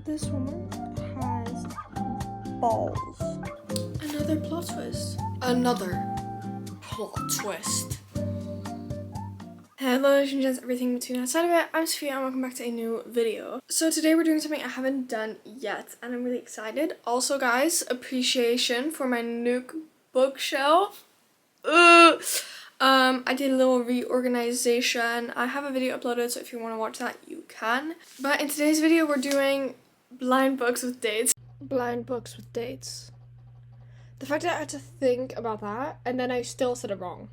This woman has balls. Another plot twist. Another plot twist. Hello ladies and gents, everything between outside of it. I'm Sophia and welcome back to a new video. So today we're doing something I haven't done yet and I'm really excited. Also guys, appreciation for my new bookshelf. I did a little reorganization. I have a video uploaded, so if you want to watch that you can. But in today's video we're doing blind books with dates. Blind books with dates. The fact that I had to think about that and then I still said it wrong.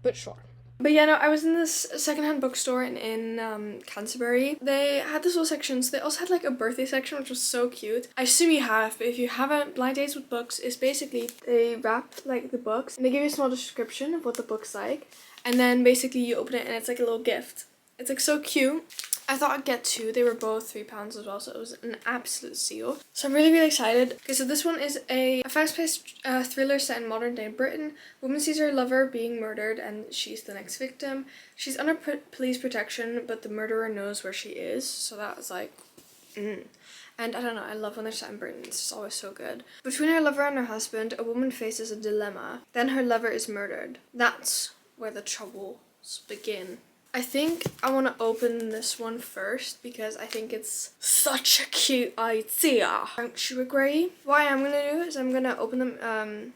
But sure. But yeah, no, I was in this secondhand bookstore in Canterbury. They had this little section, so they also had like a birthday section, which was so cute. I assume you have, but if you haven't, blind dates with books is basically they wrap like the books and they give you a small description of what the book's like, and then basically you open it and it's like a little gift. It's like so cute. I thought I'd get two. They were both £3 as well, so it was an absolute steal. So I'm really excited. Okay, so this one is a fast-paced thriller set in modern-day Britain. A woman sees her lover being murdered and she's the next victim. She's under police protection, but the murderer knows where she is, so that was like, And I don't know, I love when they're set in Britain. It's just always so good. Between her lover and her husband, a woman faces a dilemma. Then her lover is murdered. That's where the troubles begin. I think I want to open this one first because I think it's such a cute idea. Don't you agree? What I am going to do is I'm going to open them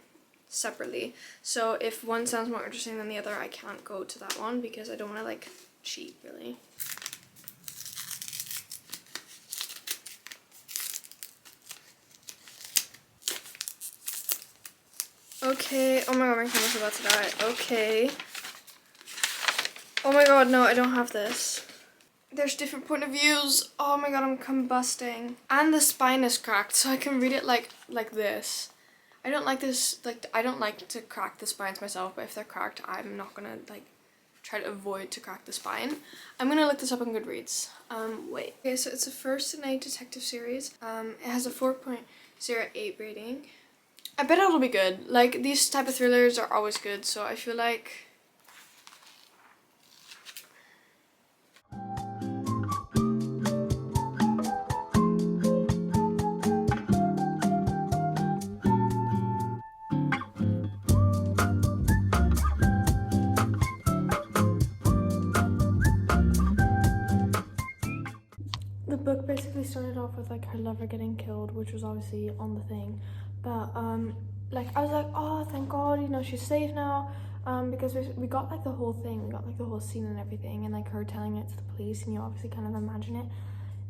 separately. So if one sounds more interesting than the other, I can't go to that one because I don't want to like cheat really. Okay, oh my god, my camera's about to die. Okay. Oh my god, no, I don't have this. There's different point of views. Oh my god, I'm combusting. And the spine is cracked, so I can read it like this. I don't like this, like, I don't like to crack the spines myself, but if they're cracked, I'm not gonna, like, try to avoid to crack the spine. I'm gonna look this up on Goodreads. Wait. Okay, so it's a first in a detective series. It has a 4.08 rating. I bet it'll be good. Like, these type of thrillers are always good, so I feel like... The book basically started off with like her lover getting killed, which was obviously on the thing, but like I was like, oh thank god, you know, she's safe now, because we got like the whole thing, we got like the whole scene and everything, and like her telling it to the police, and you obviously kind of imagine it,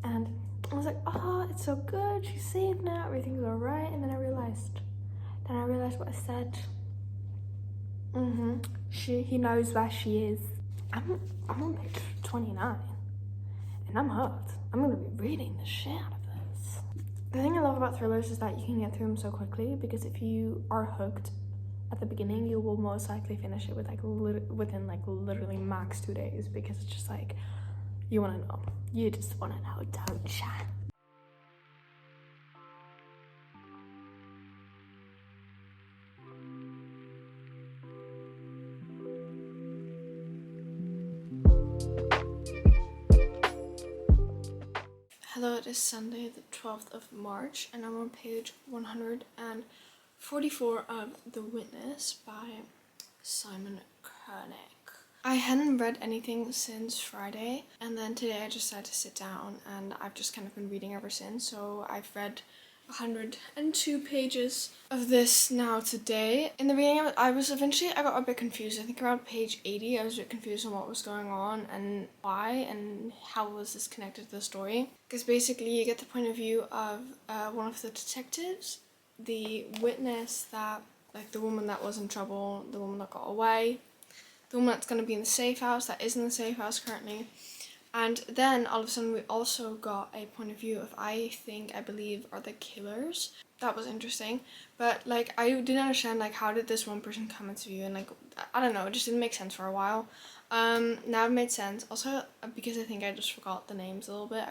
and I was like, oh, it's so good, she's safe now, everything's all right. And then I realized what I said. He knows where she is. I'm on page 29 and I'm hooked. I'm gonna be reading the shit out of this. The thing I love about thrillers is that you can get through them so quickly, because if you are hooked at the beginning, you will most likely finish it with like within like literally max 2 days, because it's just like, you want to know. You just want to know, don't ya? Hello, it is Sunday the 12th of March and I'm on page 144 of The Witness by Simon Koenig. I hadn't read anything since Friday, and then today I just decided to sit down and I've just kind of been reading ever since, so I've read 102 pages of this now today. In the beginning of it, I got a bit confused. I think around page 80 I was a bit confused on what was going on and why and how was this connected to the story. Because basically you get the point of view of one of the detectives, the witness that, like the woman that was in trouble, the woman that got away, the woman that's going to be in the safe house, that is in the safe house currently. And then all of a sudden we also got a point of view of, I believe are the killers. That was interesting. But like I didn't understand like how did this one person come into view, and like I don't know, it just didn't make sense for a while. Now it made sense. Also because I think I just forgot the names a little bit.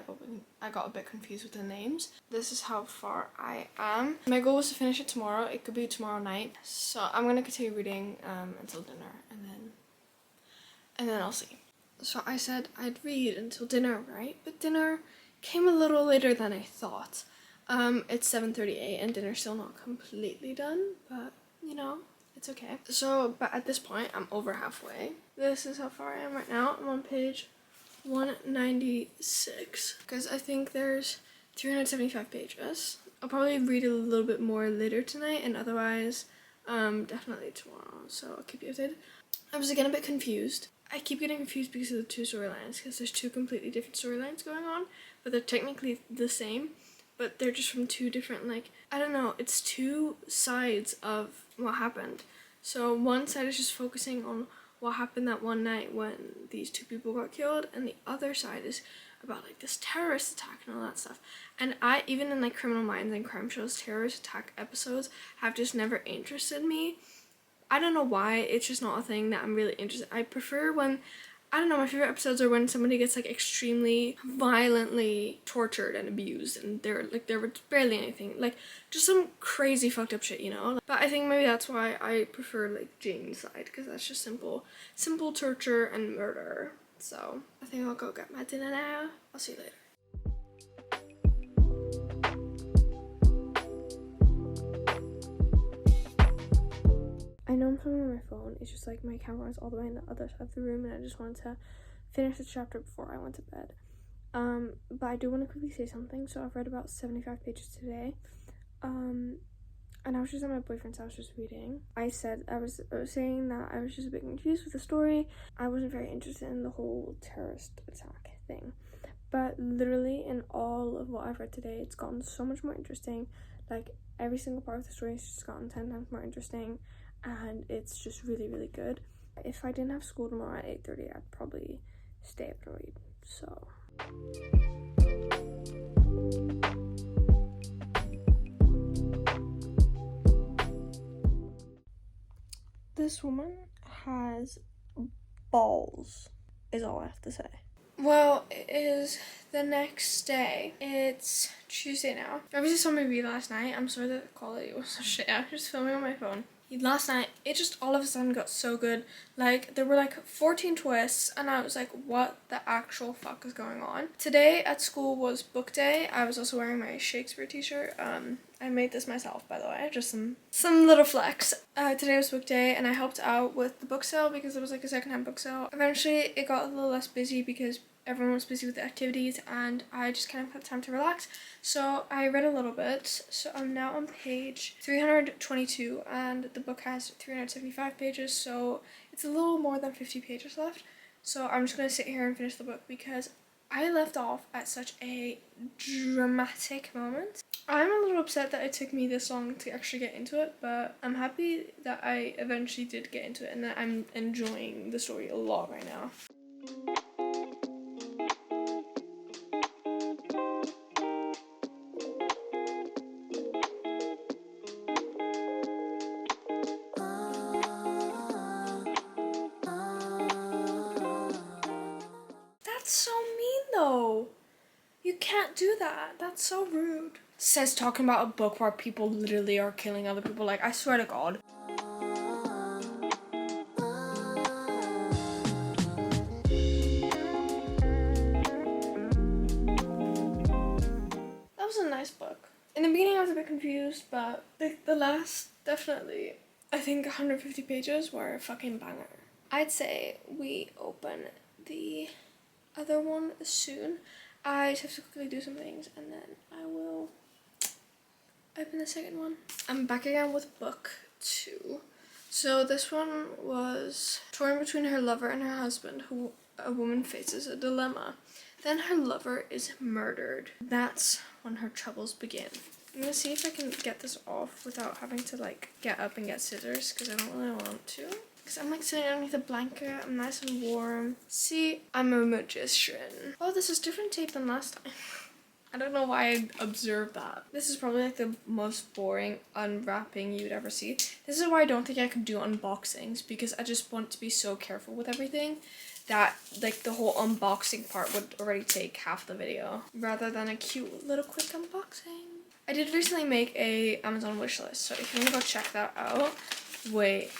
I got a bit confused with the names. This is how far I am. My goal was to finish it tomorrow. It could be tomorrow night. So I'm gonna continue reading until dinner, and then I'll see. So I said I'd read until dinner, right? But dinner came a little later than I thought. It's 7:38 and dinner's still not completely done, but you know, it's okay. So, but at this point, I'm over halfway. This is how far I am right now. I'm on page 196 because I think there's 375 pages. I'll probably read a little bit more later tonight, and otherwise, definitely tomorrow. So I'll keep you updated. I was again a bit confused. I keep getting confused because of the two storylines, because there's two completely different storylines going on, but they're technically the same, but they're just from two different, like, I don't know, it's two sides of what happened. So one side is just focusing on what happened that one night when these two people got killed, and the other side is about like this terrorist attack and all that stuff. And I, even in like Criminal Minds and crime shows, terrorist attack episodes have just never interested me. I don't know why, it's just not a thing that I'm really interested in. I prefer when, I don't know, my favorite episodes are when somebody gets like extremely violently tortured and abused and there was barely anything, like just some crazy fucked up shit, you know? But I think maybe that's why I prefer like Jane's side, because that's just simple torture and murder. So I think I'll go get my dinner now. I'll see you later. I know I'm filming on my phone, it's just like my camera is all the way on the other side of the room and I just wanted to finish the chapter before I went to bed. But I do want to quickly say something. So I've read about 75 pages today. And I was just at my boyfriend's house just reading. I was saying that I was just a bit confused with the story. I wasn't very interested in the whole terrorist attack thing. But literally in all of what I've read today, it's gotten so much more interesting. Like every single part of the story has just gotten 10 times more interesting. And it's just really, really good. If I didn't have school tomorrow at 8:30, I'd probably stay up and read. So this woman has balls, is all I have to say. Well, it is the next day. It's Tuesday now. I obviously saw my read last night. I'm sorry that the quality was so shit. I was just filming on my phone. Last night, it just all of a sudden got so good. Like, there were like 14 twists, and I was like, what the actual fuck is going on? Today at school was book day. I was also wearing my Shakespeare t-shirt. I made this myself, by the way, just some little flex. Today was book day, and I helped out with the book sale because it was like a secondhand book sale. Eventually, it got a little less busy because everyone was busy with the activities and I just kind of had time to relax. So I read a little bit. So I'm now on page 322 and the book has 375 pages, so it's a little more than 50 pages left. So I'm just going to sit here and finish the book because I left off at such a dramatic moment. I'm a little upset that it took me this long to actually get into it, but I'm happy that I eventually did get into it and that I'm enjoying the story a lot right now. That's so mean though. You can't do that. That's so rude. Says talking about a book where people literally are killing other people. Like, I swear to God. That was a nice book. In the beginning I was a bit confused, but the last, definitely, I think 150 pages were a fucking banger. I'd say we open the other one soon. I just have to quickly do some things and then I will open the second one. I'm back again with book 2. So this one was torn between her lover and her husband, who a woman faces a dilemma. Then her lover is murdered. That's when her troubles begin. I'm gonna see if I can get this off without having to like get up and get scissors because I don't really want to. Because I'm like sitting underneath a blanket, I'm nice and warm. See, I'm a magician. Oh, this is different tape than last time. I don't know why I observed that. This is probably like the most boring unwrapping you'd ever see. This is why I don't think I could do unboxings, because I just want to be so careful with everything that like the whole unboxing part would already take half the video rather than a cute little quick unboxing. I did recently make a Amazon wishlist, so if you want to go check that out. Wait.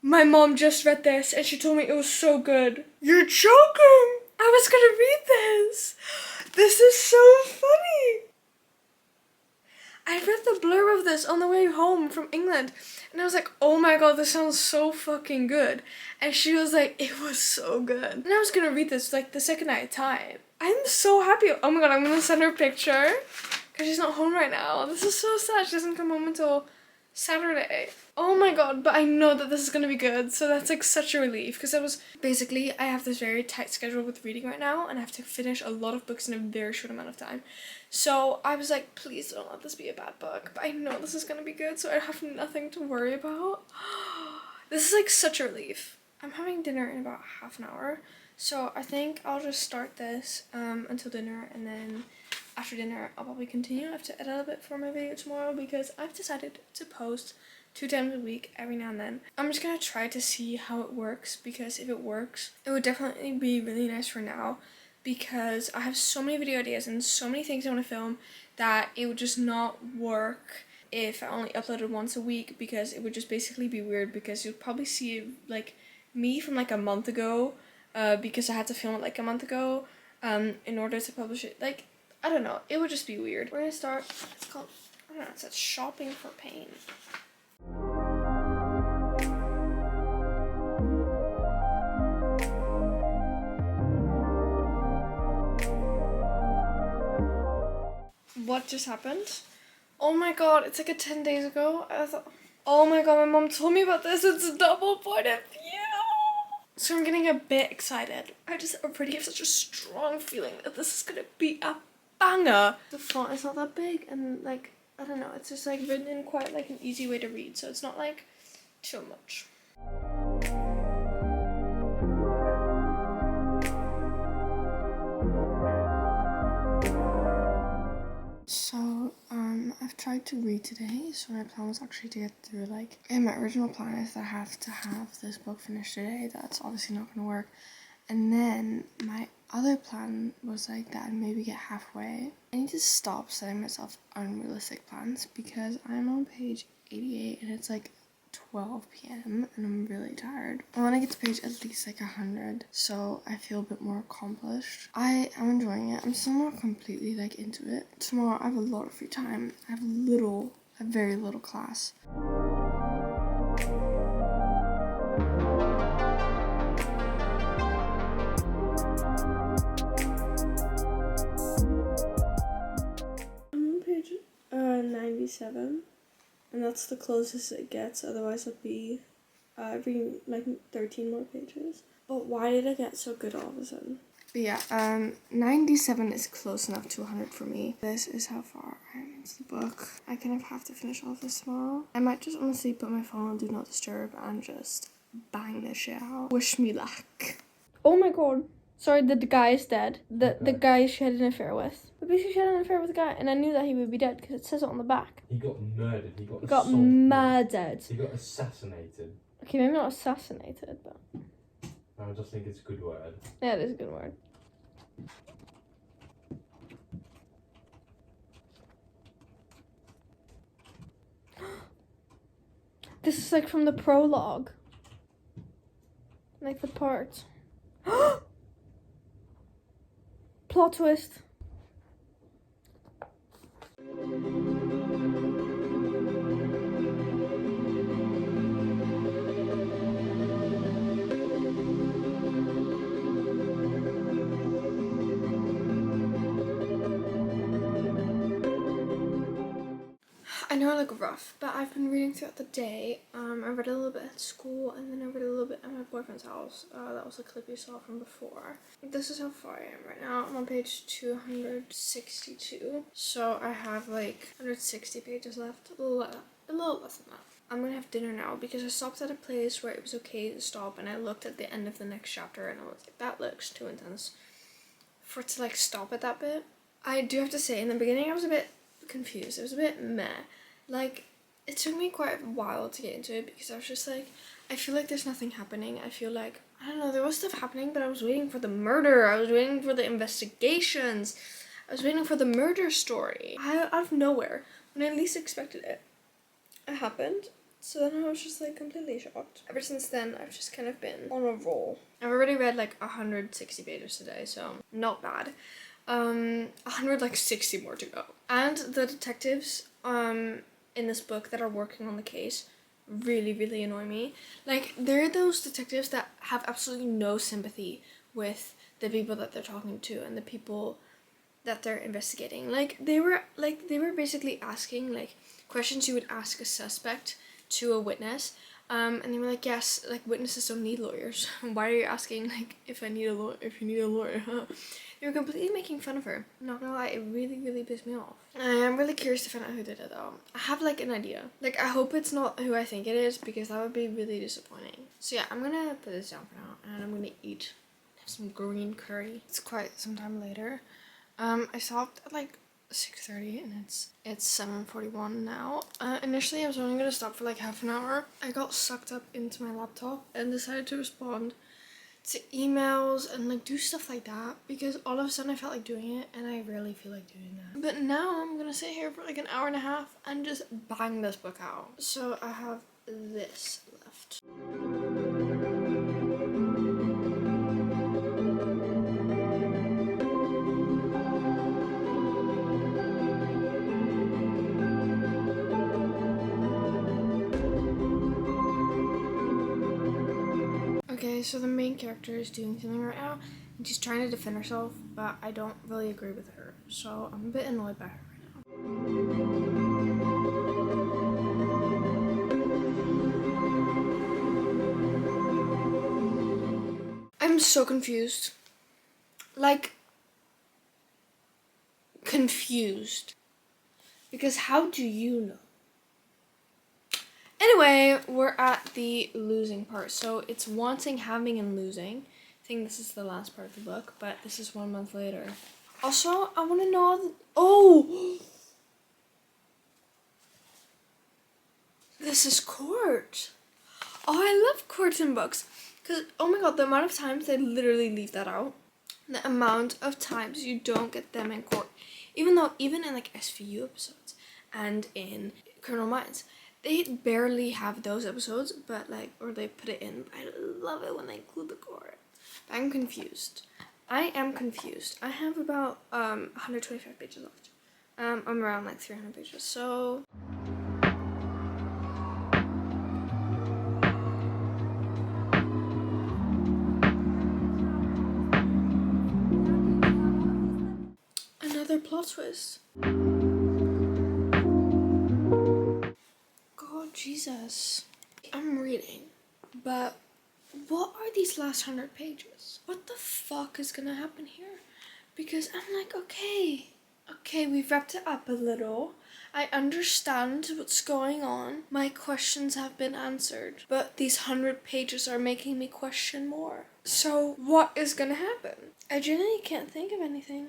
My mom just read this and she told me it was so good. You're joking! I was gonna read this. This is so funny. I read the blurb of this on the way home from England, and I was like, oh my god, this sounds so fucking good. And she was like, it was so good. And I was gonna read this like the second I had time. I'm so happy. Oh my god, I'm gonna send her a picture because she's not home right now. This is so sad. She doesn't come home until Saturday. Oh my god, but I know that this is gonna be good, so that's like such a relief, because I have this very tight schedule with reading right now, and I have to finish a lot of books in a very short amount of time. So I was like, please don't let this be a bad book, but I know this is gonna be good, so I have nothing to worry about. This is like such a relief. I'm having dinner in about half an hour, so I think I'll just start this until dinner, and then after dinner I'll probably continue. I have to edit a bit for my video tomorrow because I've decided to post 2 times a week every now and then. I'm just gonna try to see how it works, because if it works, it would definitely be really nice for now, because I have so many video ideas and so many things I want to film that it would just not work if I only uploaded once a week, because it would just basically be weird, because you'd probably see like me from like a month ago, because I had to film it like a month ago in order to publish it. Like, I don't know, it would just be weird. We're gonna start, it's called, I don't know, it says Shopping for Pain. What just happened? Oh my god, it's like a 10 days ago. I thought, oh my god, my mom told me about this. It's a double point of view. So I'm getting a bit excited. I just already have such a strong feeling that this is gonna be a banger. The font is not that big, and like, I don't know, it's just like written in quite like an easy way to read, so it's not like too much. So, I've tried to read today, so my plan was actually to get through, like, and my original plan is that I have to have this book finished today. That's obviously not going to work. And then my other plan was, like, that I'd maybe get halfway. I need to stop setting myself unrealistic plans, because I'm on page 88, and it's, like, 12 p.m. and I'm really tired. I want to get to page at least like 100, so I feel a bit more accomplished. I am enjoying it. I'm still not completely like into it. Tomorrow I have a lot of free time. I have very little class. I'm on page 97. And that's the closest it gets, otherwise it'd be reading like 13 more pages. But why did I get so good all of a sudden? But yeah, 97 is close enough to 100 for me. This is how far I am into the book. I kind of have to finish all of this tomorrow. I might just honestly put my phone on Do Not Disturb and just bang this shit out. Wish me luck. Oh my god. Sorry that the guy is dead. The guy she had an affair with. But basically she had an affair with a guy, and I knew that he would be dead because it says it on the back. He got murdered. He got got murdered. He got assassinated. Okay, maybe not assassinated, but... I just think it's a good word. Yeah, it is a good word. This is like from the prologue. Like the part. Plot twist. I know I look rough, but I've been reading throughout the day. I read a little bit at school, and then I read a little bit at my boyfriend's house. That was the clip you saw from before. This is how far I am right now. I'm on page 262. So I have like 160 pages left. A little less than that. I'm gonna have dinner now because I stopped at a place where it was okay to stop, and I looked at the end of the next chapter and I was like, that looks too intense for it to like stop at that bit. I do have to say, in the beginning I was a bit confused. It was a bit meh. Like, it took me quite a while to get into it because I was just like, I feel like there's nothing happening. I feel like, I don't know, there was stuff happening, but I was waiting for the murder. I was waiting for the investigations. I was waiting for the murder story. Out of nowhere, when I least expected it, it happened. So then I was just like completely shocked. Ever since then, I've just kind of been on a roll. I've already read like 160 pages today, so not bad. 160 more to go. And the detectives in this book that are working on the case really annoy me. Like, they're those detectives that have absolutely no sympathy with the people that they're talking to and the people that they're investigating. Like, they were basically asking like questions you would ask a suspect to a witness. And they were like, yes, like, witnesses don't need lawyers. Why are you asking like if you need a lawyer? They were completely making fun of her. I'm not gonna lie, it really pissed me off. I'm really curious to find out who did it though. I have like an idea. Like, I hope it's not who I think it is, because that would be really disappointing. So yeah, I'm gonna put this down for now, and I'm gonna eat. Have some green curry. It's quite some time later. I stopped at like 6:30 and it's 7:41 now. Initially I was only gonna stop for like half an hour. I got sucked up into my laptop and decided to respond to emails and like do stuff like that, because all of a sudden I felt like doing it, and I rarely feel like doing that. But now I'm gonna sit here for like an hour and a half and just bang this book out. So I have this left. Okay, so the main character is doing something right now, and she's trying to defend herself, but I don't really agree with her, so I'm a bit annoyed by her right now. I'm so confused. Like, confused. Because how do you know? Anyway, we're at the losing part. So it's wanting, having, and losing. I think this is the last part of the book, but this is 1 month later. Also, I want to know... Oh! This is court. Oh, I love court in books. Because, oh my god, the amount of times they literally leave that out. The amount of times you don't get them in court. Even in like SVU episodes and in Criminal Minds, they barely have those episodes, but like, or they put it in. I love it when they include the court. But I'm confused. I am confused. I have about 125 pages left. I'm around like 300 pages, so... Another plot twist. God, Jesus. I'm reading, but what are these last 100 pages? What the fuck is gonna happen here? Because I'm like, okay, we've wrapped it up a little. I understand what's going on. My questions have been answered, but these 100 pages are making me question more. So what is gonna happen? I genuinely can't think of anything.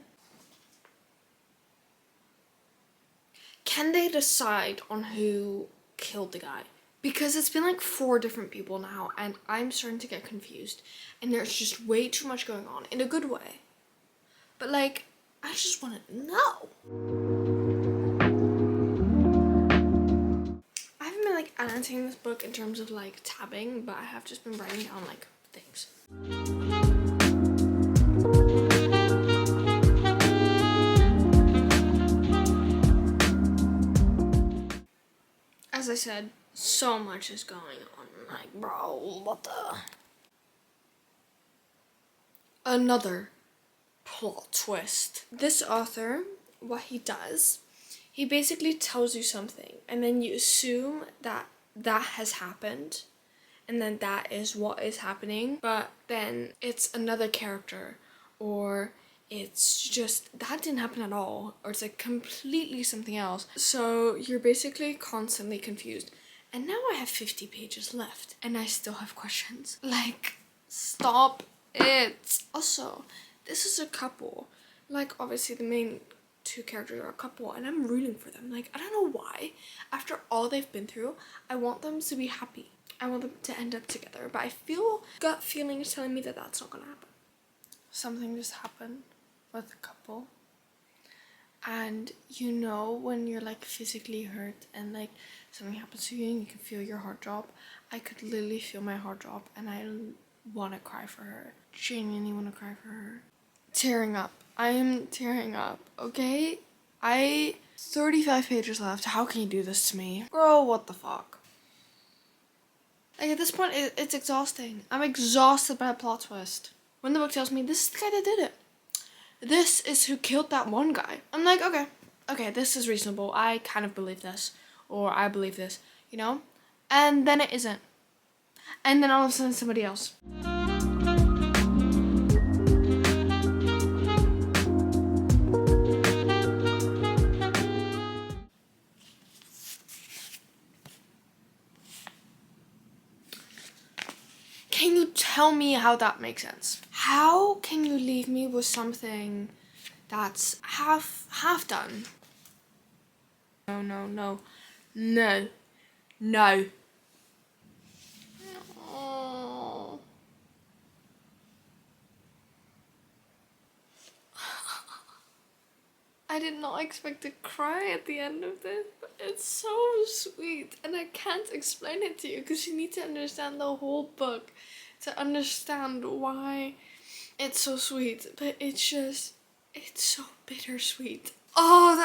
Can they decide on who killed the guy? Because it's been like 4 different people now, and I'm starting to get confused, and there's just way too much going on in a good way. But like, I just want to know. I haven't been like annotating this book in terms of like tabbing, but I have just been writing down like things. As I said, so much is going on. Like, bro, what the? Another plot twist. This author, what he does, he basically tells you something, and then you assume that that has happened, and then that is what is happening, but then it's another character, or it's just that didn't happen at all, or it's like completely something else. So you're basically constantly confused. And now I have 50 pages left, and I still have questions. Like, stop it. Also, this is a couple. Like, obviously the main 2 characters are a couple, and I'm rooting for them. Like, I don't know why. After all they've been through, I want them to be happy. I want them to end up together, but I feel, gut feeling is telling me that that's not gonna happen. Something just happened with the couple, and you know when you're like physically hurt and like something happens to you and you can feel your heart drop. I could literally feel my heart drop, and I want to cry for her. Genuinely want to cry for her. Tearing up. I am tearing up, okay? 35 pages left. How can you do this to me? Girl, what the fuck? Like, at this point, it's exhausting. I'm exhausted by a plot twist. When the book tells me, this is the guy that did it. This is who killed that one guy. I'm like, okay, this is reasonable. I kind of believe this. Or I believe this, you know? And then it isn't. And then all of a sudden, somebody else. Can you tell me how that makes sense? How can you leave me with something that's half done? No. Oh. I did not expect to cry at the end of this, but it's so sweet, and I can't explain it to you because you need to understand the whole book to understand why it's so sweet. But it's so bittersweet. Oh,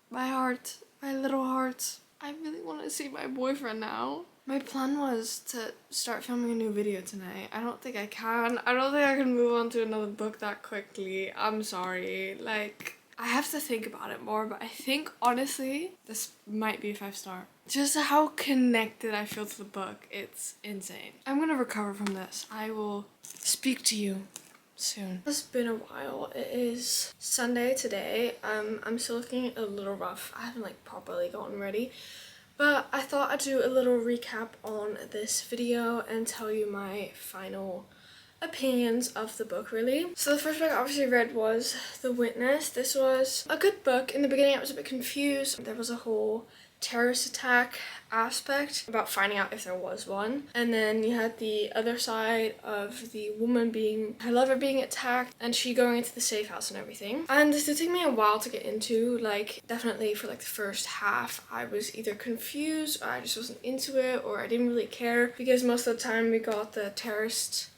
my heart, my little heart. I really want to see my boyfriend now. My plan was to start filming a new video tonight. I don't think I can. I don't think I can move on to another book that quickly. I'm sorry. Like, I have to think about it more, but I think, honestly, this might be a 5-star. Just how connected I feel to the book. It's insane. I'm gonna recover from this. I will speak to you soon. It's been a while. It is Sunday today. I'm still looking a little rough. I haven't like properly gotten ready. But I thought I'd do a little recap on this video and tell you my final opinions of the book, really. So the first book I obviously read was The Witness. This was a good book. In the beginning I was a bit confused. There was a whole terrorist attack aspect about finding out if there was one, and then you had the other side of the woman being, her lover being attacked, and she going into the safe house and everything. And this did take me a while to get into. Like, definitely for like the first half I was either confused or I just wasn't into it, or I didn't really care, because most of the time we got the terrorist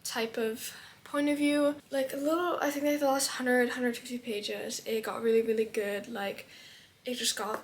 type of point of view. Like a little, I think like the last 150 pages it got really good. Like they just got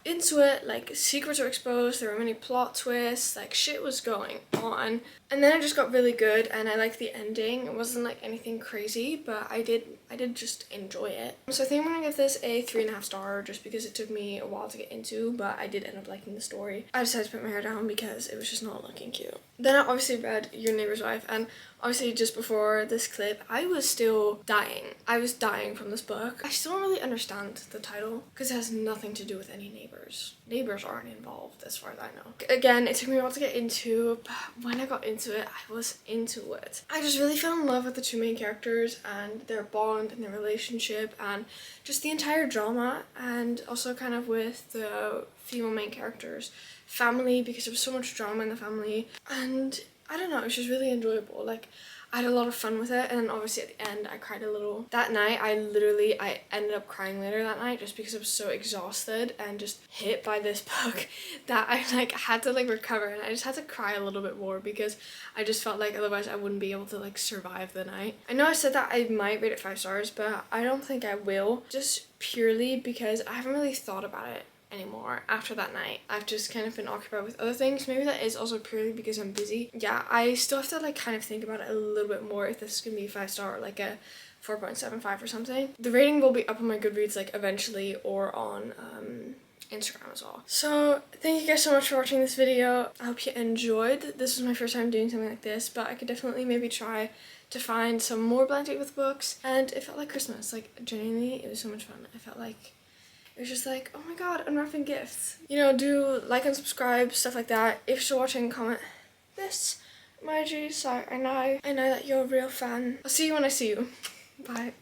into it, like secrets were exposed, there were many plot twists, like shit was going on. And then it just got really good, and I liked the ending. It wasn't like anything crazy, but I did just enjoy it. So I think I'm gonna give this a 3.5 star, just because it took me a while to get into, but I did end up liking the story. I decided to put my hair down because it was just not looking cute. Then I obviously read Your Neighbor's Wife, and obviously just before this clip I was still dying. I was dying from this book. I still don't really understand the title because it has nothing to do with any neighbors. Neighbors aren't involved as far as I know. Again, it took me a while to get into, but when I got into it, I was into it. I just really fell in love with the two main characters and their bond and their relationship and just the entire drama, and also kind of with the female main characters' family, because there was so much drama in the family. And I don't know, it was just really enjoyable. Like, I had a lot of fun with it, and then obviously at the end I cried a little. That night I ended up crying later that night, just because I was so exhausted and just hit by this book that I like had to like recover, and I just had to cry a little bit more because I just felt like otherwise I wouldn't be able to like survive the night. I know I said that I might rate it 5 stars, but I don't think I will, just purely because I haven't really thought about it anymore after that night. I've just kind of been occupied with other things. Maybe that is also purely because I'm busy. Yeah, I still have to like kind of think about it a little bit more if this is gonna be a 5 star or like a 4.75 or something. The rating will be up on my Goodreads like eventually, or on Instagram as well. So thank you guys so much for watching this video. I hope you enjoyed. This was my first time doing something like this, but I could definitely maybe try to find some more blind date with books, and it felt like Christmas. Like genuinely, it was so much fun. I felt like it was just like, oh my god, unwrapping gifts. You know, do like and subscribe, stuff like that. If you're still watching, comment this emoji so I know that you're a real fan. I'll see you when I see you. Bye.